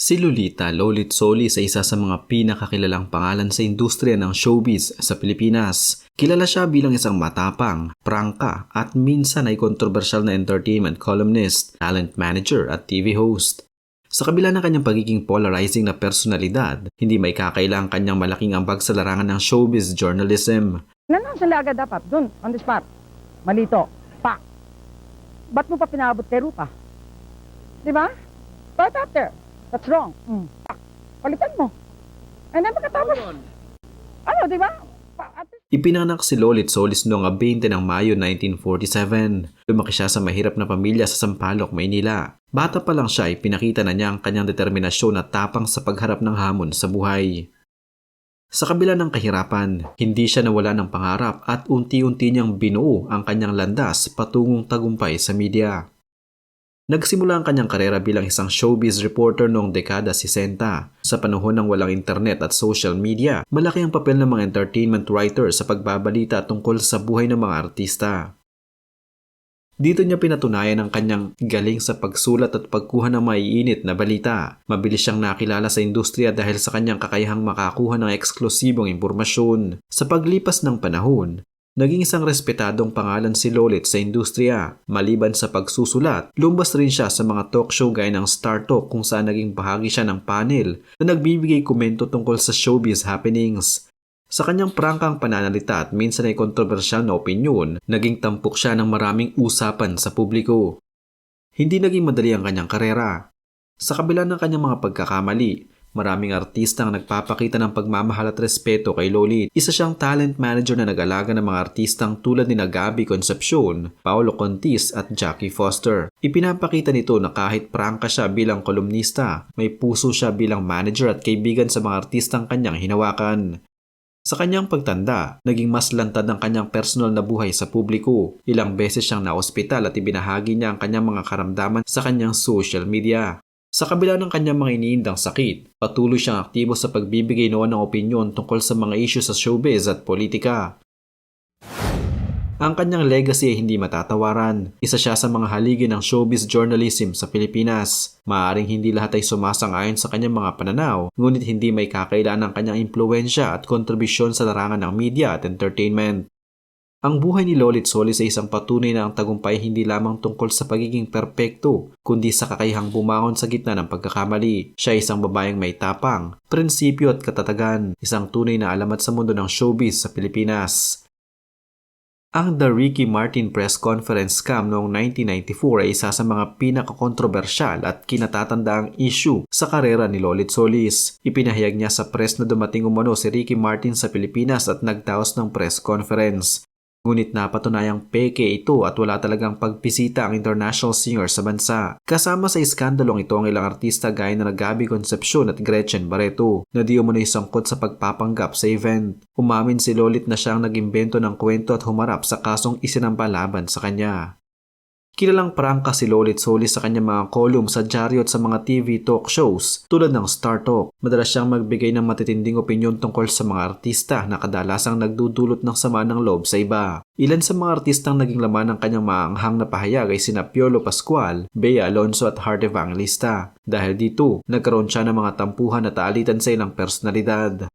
Si Lolita Lolit Solis ay isa sa mga pinakakilalang pangalan sa industriya ng showbiz sa Pilipinas. Kilala siya bilang isang matapang, prangka at minsan ay kontrobersyal na entertainment columnist, talent manager at TV host. Sa kabila ng kanyang pagiging polarizing na personalidad, hindi may kakailang kanyang malaking ambag sa larangan ng showbiz journalism. Nanansan agad dapat, dun, on the spot. Malito, pa. Ba't mo pa pinabot kay Rupa? Di ba? Right out there. That's wrong. Pa. Palitan mo. And then pagkatapos, ano, di ba? Ipinanganak si Lolit Solis noong 20 ng Mayo 1947. Lumaki siya sa mahirap na pamilya sa Sampaloc, Maynila. Bata pa lang siya ay pinakita na niya ang kanyang determinasyon at tapang sa pagharap ng hamon sa buhay. Sa kabila ng kahirapan, hindi siya nawala ng pangarap at unti-unti niyang binuo ang kanyang landas patungong tagumpay sa media. Nagsimula ang kanyang karera bilang isang showbiz reporter noong dekada 60. Sa panahon ng walang internet at social media, malaki ang papel ng mga entertainment writer sa pagbabalita tungkol sa buhay ng mga artista. Dito niya pinatunayan ang kanyang galing sa pagsulat at pagkuha ng maiinit na balita. Mabilis siyang nakilala sa industriya dahil sa kanyang kakayahang makakuha ng eksklusibong impormasyon. Sa paglipas ng panahon, naging isang respetadong pangalan si Lolit sa industriya. Maliban sa pagsusulat, lumabas rin siya sa mga talk show gaya ng Star Talk kung saan naging bahagi siya ng panel na nagbibigay komento tungkol sa showbiz happenings. Sa kanyang prangkang pananalita at minsan ay kontrobersyal na opinyon, naging tampok siya ng maraming usapan sa publiko. Hindi naging madali ang kanyang karera. Sa kabila ng kanyang mga pagkakamali, maraming artista ang nagpapakita ng pagmamahal at respeto kay Lolit. Isa siyang talent manager na nag-alaga ng mga artistang tulad ni Gabby Concepcion, Paolo Contis at Jackie Foster. Ipinapakita nito na kahit prangka siya bilang kolumnista, may puso siya bilang manager at kaibigan sa mga artistang kanyang hinawakan. Sa kanyang pagtanda, naging mas lantad ang kanyang personal na buhay sa publiko. Ilang beses siyang na-ospital at ibinahagi niya ang kanyang mga karamdaman sa kanyang social media. Sa kabila ng kanyang mga iniindang sakit, patuloy siyang aktibo sa pagbibigay noon ng opinyon tungkol sa mga isyu sa showbiz at politika. Ang kanyang legacy ay hindi matatawaran. Isa siya sa mga haligi ng showbiz journalism sa Pilipinas. Maaaring hindi lahat ay sumasang-ayon sa kanyang mga pananaw, ngunit hindi may kakailan ang kanyang impluwensya at kontribusyon sa larangan ng media at entertainment. Ang buhay ni Lolit Solis ay isang patunay na ang tagumpay hindi lamang tungkol sa pagiging perpekto, kundi sa kakayahang bumangon sa gitna ng pagkakamali. Siya ay isang babaeng may tapang, prinsipyo at katatagan, isang tunay na alamat sa mundo ng showbiz sa Pilipinas. Ang The Ricky Martin Press Conference Scam noong 1994 ay isa sa mga pinakakontrobersyal at kinatatandaang issue sa karera ni Lolit Solis. Ipinahayag niya sa press na dumating umano si Ricky Martin sa Pilipinas at nagdaos ng press conference. Ngunit napatunayang peke ito at wala talagang pagbisita ang international singer sa bansa. Kasama sa iskandalong ito ang ilang artista gaya na Gabby Concepcion at Gretchen Barreto na di umano'y sangkot sa pagpapanggap sa event. Umamin si Lolit na siyang nag-imbento ng kwento at humarap sa kasong isinampa laban sa kanya. Kilalang prangka si Lolit Solis sa kanyang mga column sa dyaryo at sa mga TV talk shows tulad ng Star Talk. Madalas siyang magbigay ng matitinding opinyon tungkol sa mga artista na kadalasang nagdudulot ng sama ng loob sa iba. Ilan sa mga artistang naging laman ng kanyang maanghang na pahayag ay sina Piolo Pascual, Bea Alonzo at Heart Evangelista. Dahil dito, nagkaroon siya ng mga tampuhan at alitan sa ilang personalidad.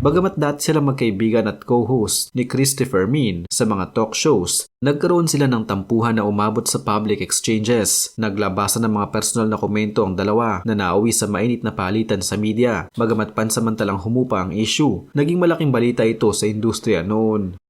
Bagamat dati sila magkaibigan at co-host ni Christopher Min sa mga talk shows, nagkaroon sila ng tampuhan na umabot sa public exchanges. Naglabasan ng mga personal na komento ang dalawa na nauwi sa mainit na palitan sa media. Bagamat pansamantalang humupa ang issue, naging malaking balita ito sa industriya noon.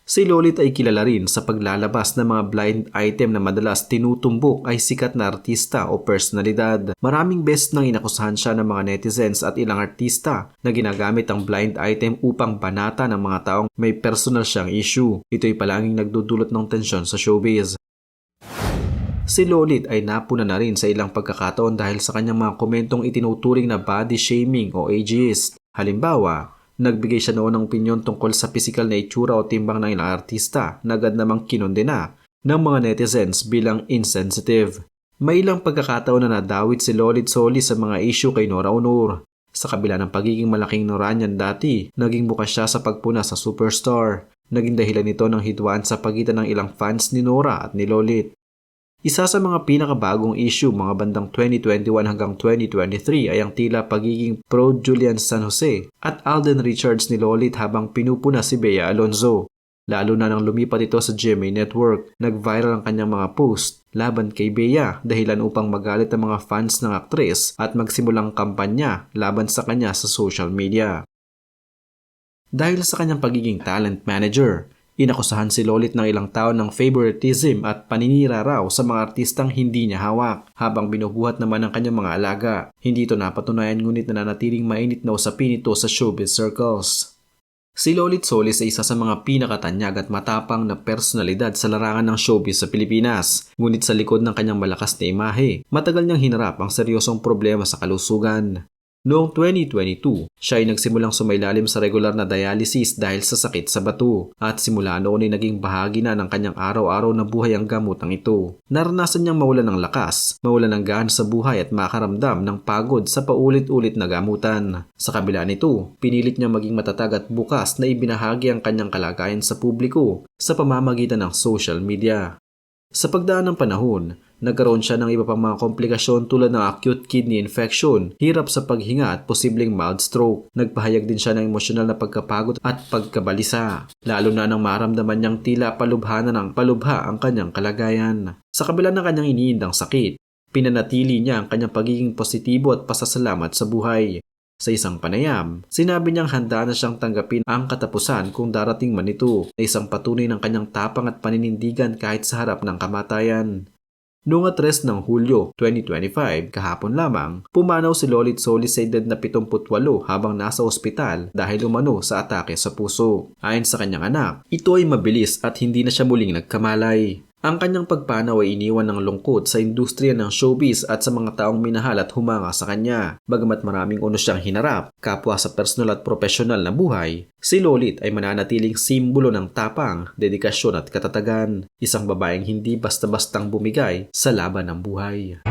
Si Lolit ay kilala rin sa paglalabas ng mga blind item na madalas tinutumbok ay sikat na artista o personalidad. Maraming beses nang inakusahan siya ng mga netizens at ilang artista na ginagamit ang blind item upang banata ng mga taong may personal siyang issue. Ito'y palaging nagdudulot ng tensyon sa showbiz. Si Lolit ay napuna na rin sa ilang pagkakataon dahil sa kanyang mga komentong itinuturing na body shaming o ageist. Halimbawa, nagbigay siya noon ng opinyon tungkol sa pisikal na itsura o timbang ng ilang artista na agad namang kinondena ng mga netizens bilang insensitive. May ilang pagkakataon na nadawit si Lolit Solis sa mga issue kay Nora Aunor. Sa kabila ng pagiging malaking Nora niyan dati, naging bukas siya sa pagpuna sa superstar. Naging dahilan nito ng hidwaan sa pagitan ng ilang fans ni Nora at ni Lolit. Isa sa mga pinakabagong issue mga bandang 2021 hanggang 2023 ay ang tila pagiging pro-Julian San Jose at Alden Richards ni Lolit habang pinupuna si Bea Alonzo. Lalo na nang lumipat ito sa GMA Network, nag-viral ang kanyang mga post laban kay Bea dahilan upang magalit ang mga fans ng aktres at magsimulang kampanya laban sa kanya sa social media. Dahil sa kanyang pagiging talent manager, inakusahan si Lolit ng ilang taon ng favoritism at paninira raw sa mga artistang hindi niya hawak habang binubuhat naman ang kanyang mga alaga. Hindi ito napatunayan ngunit nananatiling mainit na usapin ito sa showbiz circles. Si Lolit Solis ay isa sa mga pinakatanyag at matapang na personalidad sa larangan ng showbiz sa Pilipinas. Ngunit sa likod ng kanyang malakas na imahe, matagal niyang hinarap ang seryosong problema sa kalusugan. Noong 2022, siya ay nagsimulang sumailalim sa regular na dialysis dahil sa sakit sa bato at simula noon ay naging bahagi na ng kanyang araw-araw na buhay ang gamotang ito. Naranasan niyang mawalan ng lakas, mawalan ng gana sa buhay at makaramdam ng pagod sa paulit-ulit na gamutan. Sa kabila nito, pinilit niyang maging matatag at bukas na ibinahagi ang kanyang kalagayan sa publiko sa pamamagitan ng social media. Sa pagdaan ng panahon, nagkaroon siya ng iba pang mga komplikasyon tulad ng acute kidney infection, hirap sa paghinga at posibleng mild stroke. Nagpahayag din siya ng emosyonal na pagkapagod at pagkabalisa, lalo na nang maramdaman niyang tila palubha ang kanyang kalagayan. Sa kabila ng kanyang iniindang sakit, pinanatili niya ang kanyang pagiging positibo at pasasalamat sa buhay. Sa isang panayam, sinabi niyang handa na siyang tanggapin ang katapusan kung darating man ito, na isang patunay ng kanyang tapang at paninindigan kahit sa harap ng kamatayan. Noong 3 ng Hulyo 2025, kahapon lamang, pumanaw si Lolit Solis sa edad na 78 habang nasa ospital dahil umano sa atake sa puso. Ayon sa kanyang anak, ito ay mabilis at hindi na siya muling nagkamalay. Ang kanyang pagpanaw ay iniwan ng lungkot sa industriya ng showbiz at sa mga taong minahal at humanga sa kanya. Bagamat maraming unos siyang hinarap, kapwa sa personal at profesional na buhay, si Lolit ay mananatiling simbolo ng tapang, dedikasyon at katatagan. Isang babaeng hindi basta-bastang bumigay sa laban ng buhay.